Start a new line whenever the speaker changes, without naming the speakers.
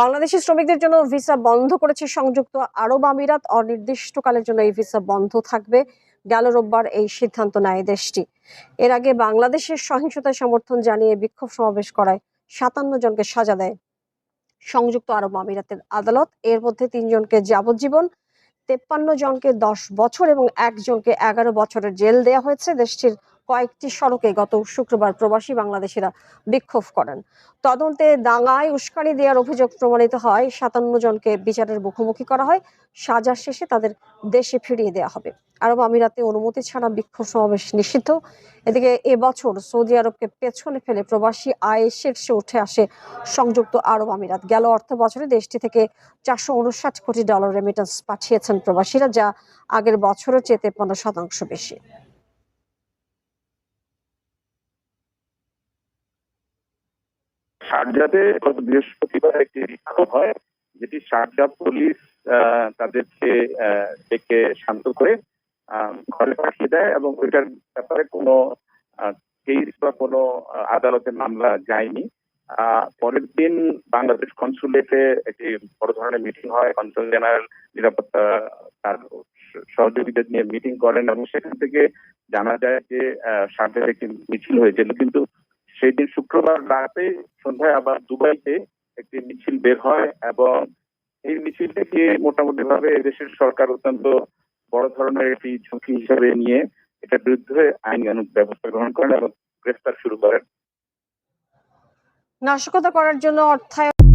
বাংলাদেশি শ্রমিকদের জন্য ভিসা বন্ধ করেছে সংযুক্ত আরব আমিরাত। অনির্দিষ্টকালের জন্য এই ভিসা বন্ধ থাকবে। গেল রোববার এই সিদ্ধান্ত নেয় দেশটি। এর আগে বাংলাদেশের সহিংসতায় সমর্থন জানিয়ে বিক্ষোভ সমাবেশ করায় 57 জনকে সাজা দেয় সংযুক্ত আরব আমিরাতের আদালত। এর মধ্যে 3 জনকে যাবজ্জীবন, 53 জনকে 10 বছর এবং 1 জনকে 11 বছরের জেল দেওয়া হয়েছে। দেশটির কয়েকটি সড়কে গত শুক্রবার প্রবাসী বাংলাদেশিরা বিক্ষোভ করেন। তদন্তে দাঙ্গায় উস্কানি দেওয়ার অভিযোগ প্রমাণিত হয়। 57 জনকে বিচারের মুখোমুখি করা হয়। সাজা শেষে তাদের দেশে ফিরিয়ে দেওয়া হবে। আরব আমিরাতে অনুমতি ছাড়া বিক্ষোভ সমাবেশ নিষিদ্ধ। এদিকে এবছর সৌদি আরবকে পেছনে ফেলে প্রবাসী আয় শীর্ষে উঠে আসে সংযুক্ত আরব আমিরাত। গেল অর্থ বছরে দেশটি থেকে $459 কোটি রেমিটেন্স পাঠিয়েছেন প্রবাসীরা, যা আগের বছরের চেয়ে 53% বেশি।
শারজাতে গত বৃহস্পতিবার একটি বিক্ষোভ হয়, যেটি শারজা পুলিশ তাদেরকে ডেকে শান্ত করে ঘরে পাঠিয়ে দেয় এবং ওইটার ব্যাপারে কোনো কেস বা কোনো আদালতে মামলা যায়নি। পরের দিন বাংলাদেশ কনসুলেটে একটি বড় ধরনের মিটিং হয়। কনসুল জেনারেল নিরাপত্তা তার সহযোগীদের নিয়ে মিটিং করেন এবং সেখান থেকে জানা যায় যে শারজাতে একটি মিছিল হয়েছিল, কিন্তু সেই দিন শুক্রবার রাতে সন্ধ্যায় আবার দুবাইতে একটি মিছিল বের হয় এবং এই মিছিল থেকে মোটামুটি ভাবে এদেশের সরকার অত্যন্ত বড় ধরনের একটি ঝুঁকি হিসেবে নিয়ে এটার বিরুদ্ধে আইনানুগ ব্যবস্থা গ্রহণ করেন এবং গ্রেফতার শুরু করেন।
নাশকতা করার জন্য অর্থায়ন